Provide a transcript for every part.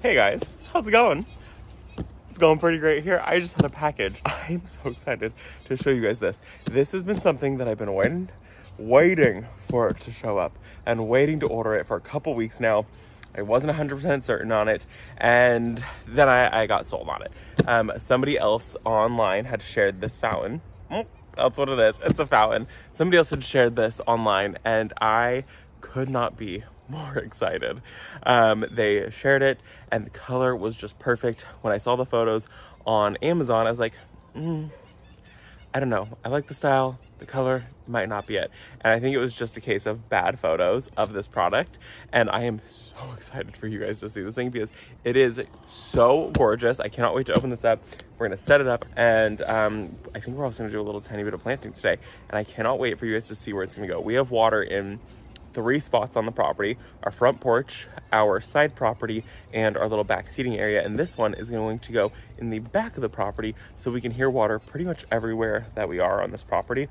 Hey guys, how's it going? It's going pretty great here. I just had a package. I'm so excited to show you guys this. This has been something that I've been waiting for it to show up and waiting to order it for a couple weeks now. I wasn't 100% certain on it, and then I got sold on it. Somebody else online had shared this fountain. That's what it is. It's a fountain. Somebody else had shared this online, and I could not be more excited. They shared it, and the color was just perfect. When I saw the photos on Amazon, I was like, I don't know. I like the style. The color might not be it. And I think it was just a case of bad photos of this product. And I am so excited for you guys to see this thing because it is so gorgeous. I cannot wait to open this up. We're going to set it up. And I think we're also going to do a little tiny bit of planting today. And I cannot wait for you guys to see where it's going to go. We have water in 3 spots on the property: our front porch, our side property, and our little back seating area. And this one is going to go in the back of the property so we can hear water pretty much everywhere that we are on this property.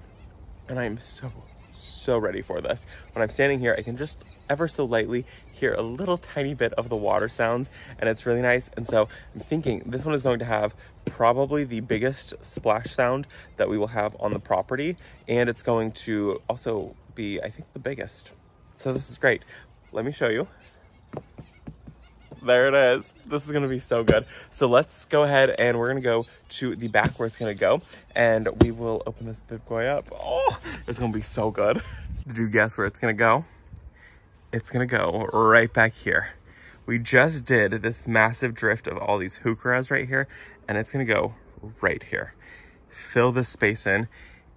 And I'm so ready for this. When I'm standing here, I can just ever so lightly hear a little tiny bit of the water sounds, and it's really nice. And so I'm thinking this one is going to have probably the biggest splash sound that we will have on the property, and it's going to also be, I think, the biggest. So this is great. Let me show you. There it is. This is going to be so good. So let's go ahead and we're going to go to the back where it's going to go, and we will open this big boy up. Oh, it's going to be so good. Did you guess where it's going to go? It's going to go right back here. We just did this massive drift of all these heucheras right here, and it's going to go right here. Fill this space in.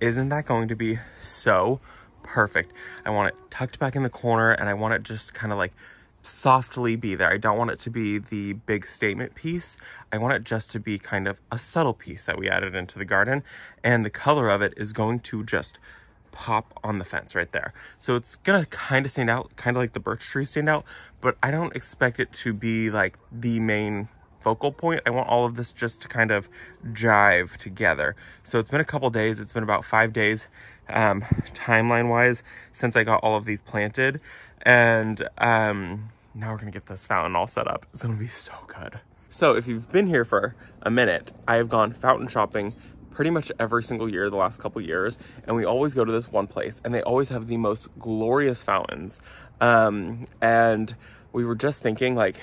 Isn't that going to be so perfect? I want it tucked back in the corner, and I want it just kind of like softly be there. I don't want it to be the big statement piece. I want it just to be kind of a subtle piece that we added into the garden, and the color of it is going to just pop on the fence right there. So it's gonna kind of stand out, kind of like the birch trees stand out, but I don't expect it to be like the main focal point. I want all of this just to kind of jive together. So it's been a couple days. It's been about 5 days timeline wise since I got all of these planted, and now we're gonna get this fountain all set up. It's gonna be so good. So if you've been here for a minute, I have gone fountain shopping pretty much every single year the last couple years, and we always go to this one place, and they always have the most glorious fountains. And we were just thinking, like,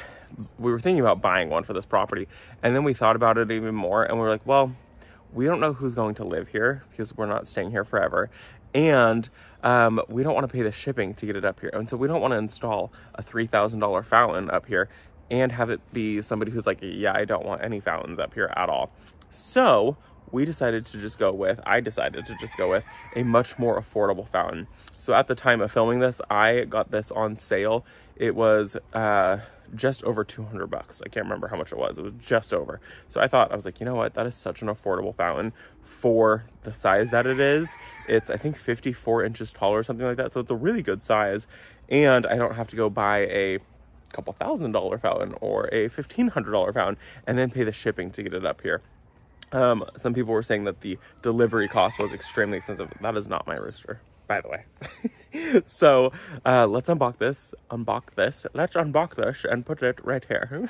we were thinking about buying one for this property, and then we thought about it even more, and we were like, well, we don't know who's going to live here because we're not staying here forever, and we don't want to pay the shipping to get it up here, and so we don't want to install a $3,000 fountain up here and have it be somebody who's like, yeah, I don't want any fountains up here at all. So I decided to just go with a much more affordable fountain. So at the time of filming this, I got this on sale. It was just over $200. I can't remember how much it was. It was just over. So I was like, you know what? That is such an affordable fountain for the size that it is. It's, I think, 54 inches tall or something like that. So it's a really good size. And I don't have to go buy a couple $1,000 fountain or a $1,500 fountain and then pay the shipping to get it up here. Some people were saying that the delivery cost was extremely expensive. That is not my rooster, by the way. So let's unbox this. Let's unbox this and put it right here.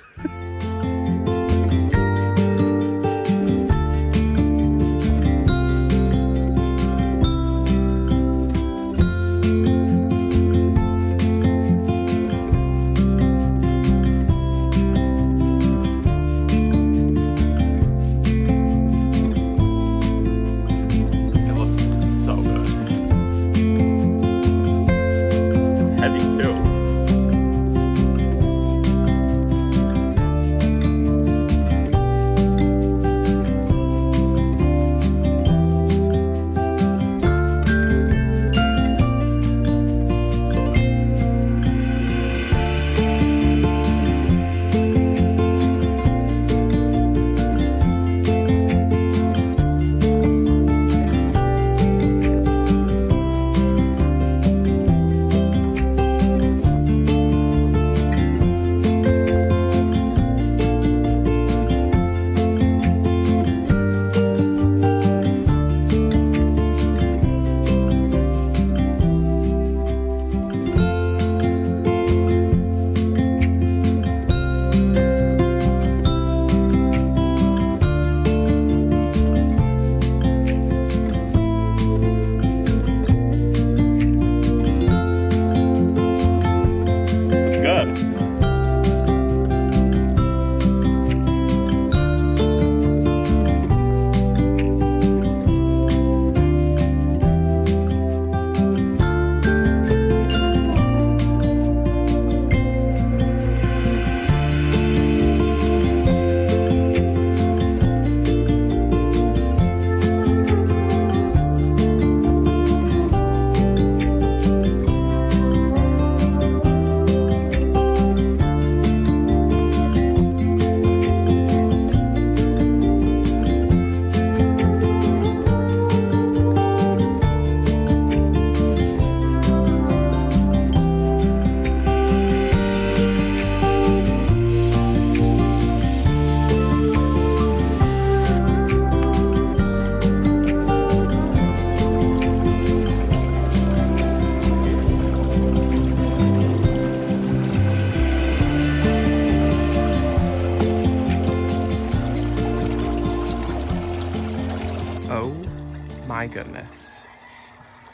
my goodness.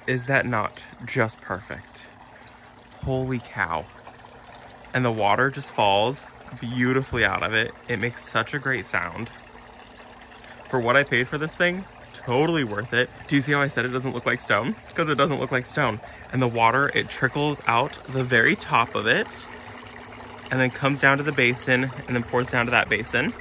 Is that not just perfect? Holy cow. And the water just falls beautifully out of it. It makes such a great sound. For what I paid for this thing, totally worth it. Do you see how I said it doesn't look like stone? Because it doesn't look like stone. And the water, it trickles out the very top of it and then comes down to the basin and then pours down to that basin.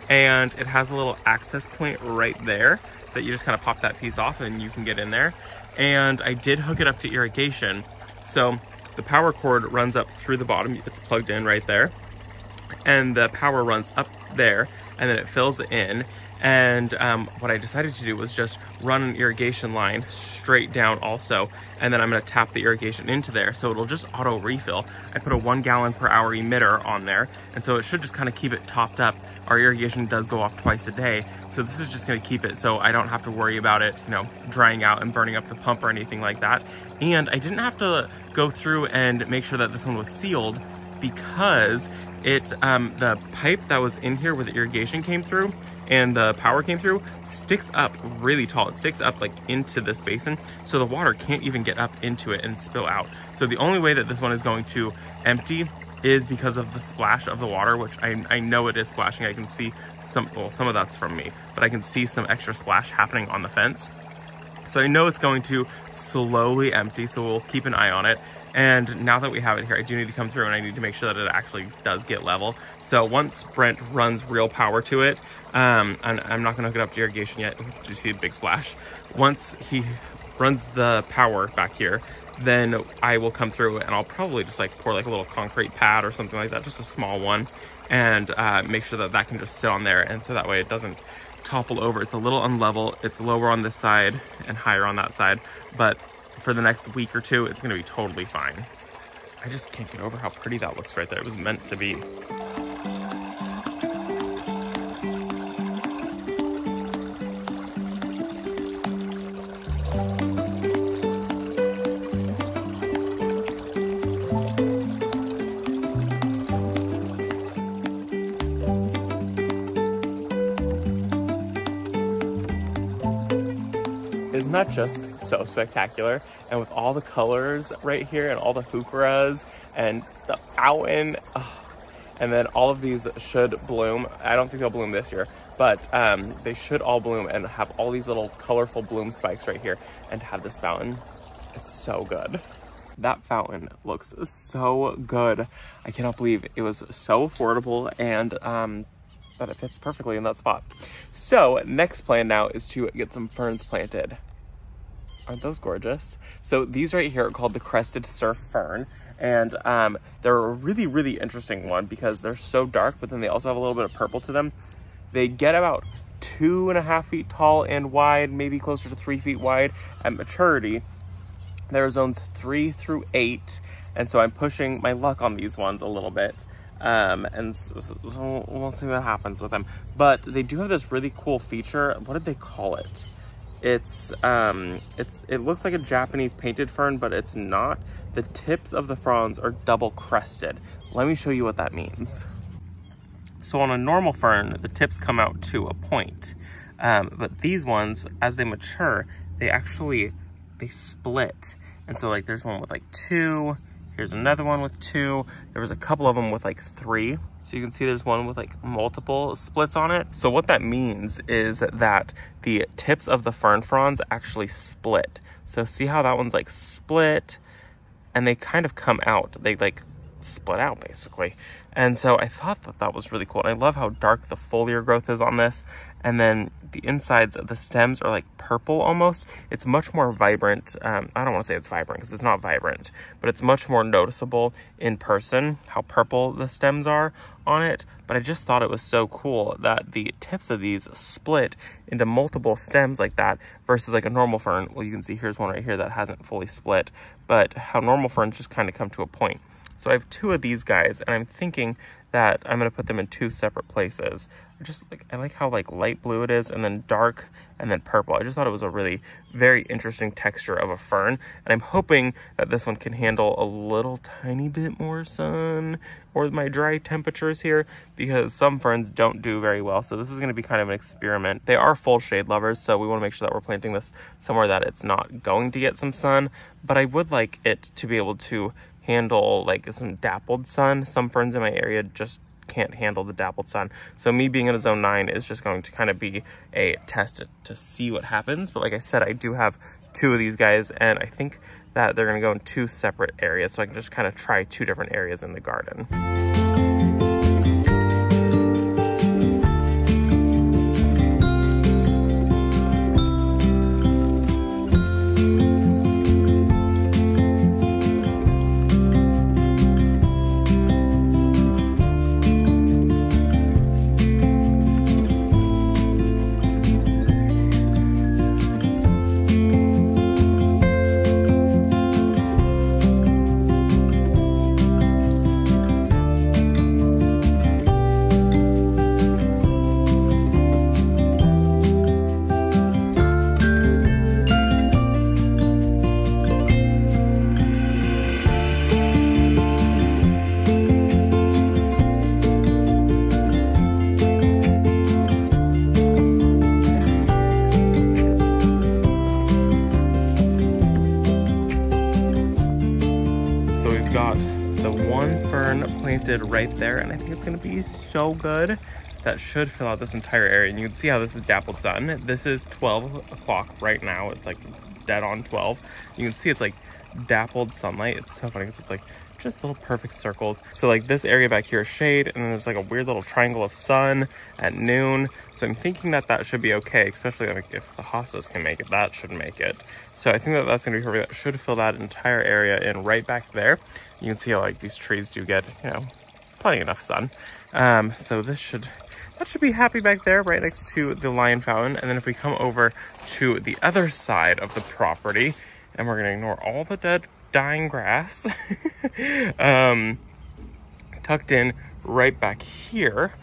And it has a little access point right there that you just kind of pop that piece off and you can get in there. And I did hook it up to irrigation. So the power cord runs up through the bottom. It's plugged in right there. And the power runs up there and then it fills in. And what I decided to do was just run an irrigation line straight down also. And then I'm gonna tap the irrigation into there so it'll just auto refill. I put a 1 gallon per hour emitter on there. And so it should just kind of keep it topped up. Our irrigation does go off twice a day. So this is just gonna keep it so I don't have to worry about it, you know, drying out and burning up the pump or anything like that. And I didn't have to go through and make sure that this one was sealed because the pipe that was in here where the irrigation came through and the power came through sticks up really tall. It sticks up like into this basin, so the water can't even get up into it and spill out. So the only way that this one is going to empty is because of the splash of the water, which I know it is splashing. I can see some of that's from me, but I can see some extra splash happening on the fence. So I know it's going to slowly empty, so we'll keep an eye on it. And now that we have it here, I do need to come through and I need to make sure that it actually does get level. So once Brent runs real power to it, and I'm not gonna hook it up to irrigation yet. Did you see a big splash? Once he runs the power back here, then I will come through and I'll probably just like pour like a little concrete pad or something like that, just a small one, and make sure that that can just sit on there. And so that way it doesn't topple over. It's a little unlevel. It's lower on this side and higher on that side, but for the next week or two, it's gonna be totally fine. I just can't get over how pretty that looks right there. It was meant to be. Isn't that just so spectacular? And with all the colors right here and all the heucheras and the fountain, and then all of these should bloom. I don't think they'll bloom this year, but they should all bloom and have all these little colorful bloom spikes right here. And to have this fountain, it's so good. That fountain looks so good. I cannot believe it was so affordable and that it fits perfectly in that spot. So next plan now is to get some ferns planted. Aren't those gorgeous? So these right here are called the crested surf fern. And they're a really, really interesting one because they're so dark, but then they also have a little bit of purple to them. They get about 2.5 feet tall and wide, maybe closer to 3 feet wide at maturity. There are zones 3 through 8. And so I'm pushing my luck on these ones a little bit. And so we'll see what happens with them. But they do have this really cool feature. What did they call it? It looks like a Japanese painted fern, but it's not. The tips of the fronds are double crested. Let me show you what that means. So on a normal fern, the tips come out to a point. But these ones, as they mature, they split. And so like there's one with like 2. Here's another one with 2. There was a couple of them with like 3. So you can see there's one with like multiple splits on it. So what that means is that the tips of the fern fronds actually split. So see how that one's like split and they kind of come out. They like split out basically. And so I thought that that was really cool. And I love how dark the foliar growth is on this. And then the insides of the stems are like purple almost. It's much more vibrant. I don't want to say it's vibrant because it's not vibrant, but it's much more noticeable in person how purple the stems are on it. But I just thought it was so cool that the tips of these split into multiple stems like that versus like a normal fern. Well, you can see here's one right here that hasn't fully split, but how normal ferns just kind of come to a point. So I have 2 of these guys, and I'm thinking that I'm going to put them in 2 separate places. I like how like light blue it is and then dark and then purple. I just thought it was a really very interesting texture of a fern. And I'm hoping that this one can handle a little tiny bit more sun or my dry temperatures here, because some ferns don't do very well. So this is going to be kind of an experiment. They are full shade lovers, so we want to make sure that we're planting this somewhere that it's not going to get some sun. But I would like it to be able to handle like some dappled sun. Some ferns in my area just can't handle the dappled sun. So me being in a zone 9 is just going to kind of be a test to see what happens. But like I said, I do have 2 of these guys, and I think that they're going to go in 2 separate areas, so I can just kind of try 2 different areas in the garden. Planted right there, and I think it's going to be so good. That should fill out this entire area, and you can see how this is dappled sun. This is 12 o'clock right now. It's like dead on 12. You can see it's like dappled sunlight. It's so funny because it's like just little perfect circles. So like this area back here is shade, and then there's like a weird little triangle of sun at noon. So I'm thinking that that should be okay, especially like if the hostas can make it, that should make it. So I think that that's gonna be perfect. That should fill that entire area in right back there. You can see how like these trees do get, you know, plenty enough sun. So that should be happy back there, right next to the lion fountain. And then if we come over to the other side of the property, and we're gonna ignore all the dead dying grass, tucked in right back here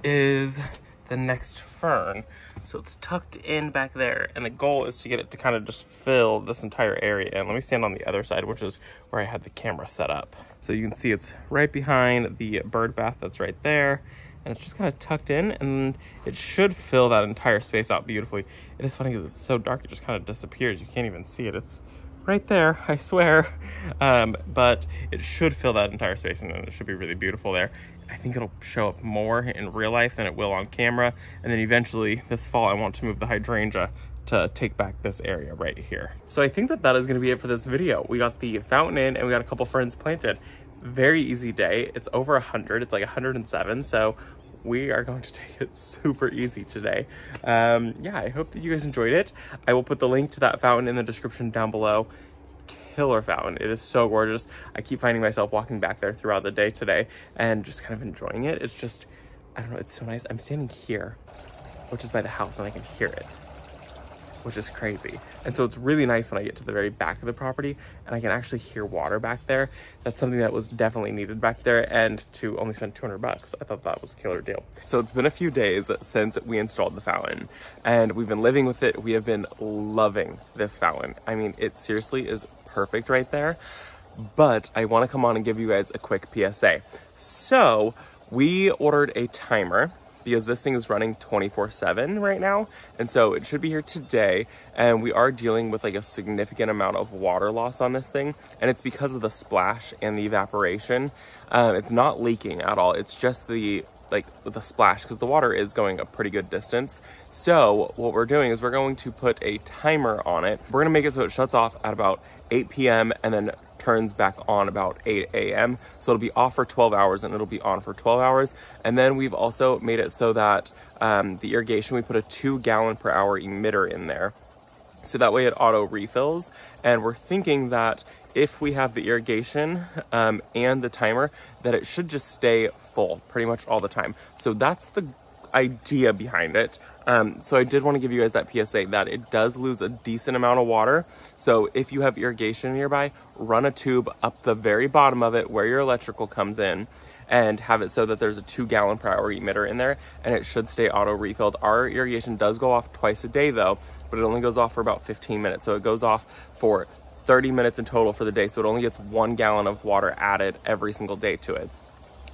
is the next fern. So it's tucked in back there, and the goal is to get it to kind of just fill this entire area. And let me stand on the other side, which is where I had the camera set up. So you can see it's right behind the bird bath that's right there, and it's just kind of tucked in, and it should fill that entire space out beautifully. It is funny because it's so dark, it just kind of disappears. You can't even see it. It's right there, I swear. But it should fill that entire space, and it should be really beautiful there. I think it'll show up more in real life than it will on camera. And then eventually this fall, I want to move the hydrangea to take back this area right here. So I think that that is gonna be it for this video. We got the fountain in, and we got a couple ferns planted. Very easy day. It's over 100, it's like 107. So we are going to take it super easy today. Yeah, I hope that you guys enjoyed it. I will put the link to that fountain in the description down below. Killer fountain. It is so gorgeous. I keep finding myself walking back there throughout the day today and just kind of enjoying it. It's just, I don't know, it's so nice. I'm standing here, which is by the house, and I can hear it, which is crazy. And so it's really nice when I get to the very back of the property and I can actually hear water back there. That's something that was definitely needed back there, and to only spend 200 bucks, I thought that was a killer deal. So it's been a few days since we installed the fountain, and we've been living with it. We have been loving this fountain. I mean, it seriously is perfect right there. But I want to come on and give you guys a quick PSA. So we ordered a timer because this thing is running 24/7 right now, and so it should be here today. And we are dealing with like a significant amount of water loss on this thing, and it's because of the splash and the evaporation. It's not leaking at all. It's just the splash, because the water is going a pretty good distance. So what we're doing is we're going to put a timer on it. We're gonna make it so it shuts off at about 8 p.m. and then turns back on about 8 a.m. So it'll be off for 12 hours and it'll be on for 12 hours. And then we've also made it so that the irrigation, we put a 2 gallon per hour emitter in there. So that way it auto refills. And we're thinking that if we have the irrigation and the timer, that it should just stay full pretty much all the time. So that's the idea behind it. So I did want to give you guys that PSA that it does lose a decent amount of water. So if you have irrigation nearby, run a tube up the very bottom of it where your electrical comes in, and have it so that there's a 2 gallon per hour emitter in there, and it should stay auto refilled. Our irrigation does go off twice a day though, but it only goes off for about 15 minutes. So it goes off for 30 minutes in total for the day. So it only gets 1 gallon of water added every single day to it.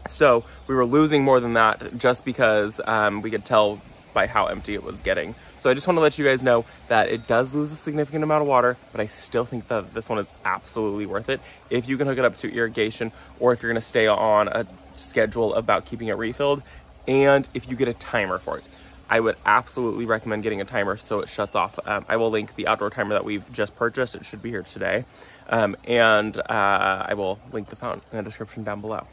So we were losing more than that just because we could tell by how empty it was getting. So I just want to let you guys know that it does lose a significant amount of water, but I still think that this one is absolutely worth it if you can hook it up to irrigation, or if you're going to stay on a schedule about keeping it refilled, and if you get a timer for it. I would absolutely recommend getting a timer so it shuts off. I will link the outdoor timer that we've just purchased. It should be here today. I will link the phone in the description down below.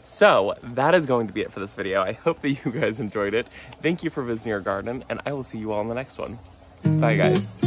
So that is going to be it for this video. I hope that you guys enjoyed it. Thank you for visiting our garden, and I will see you all in the next one. Bye, guys.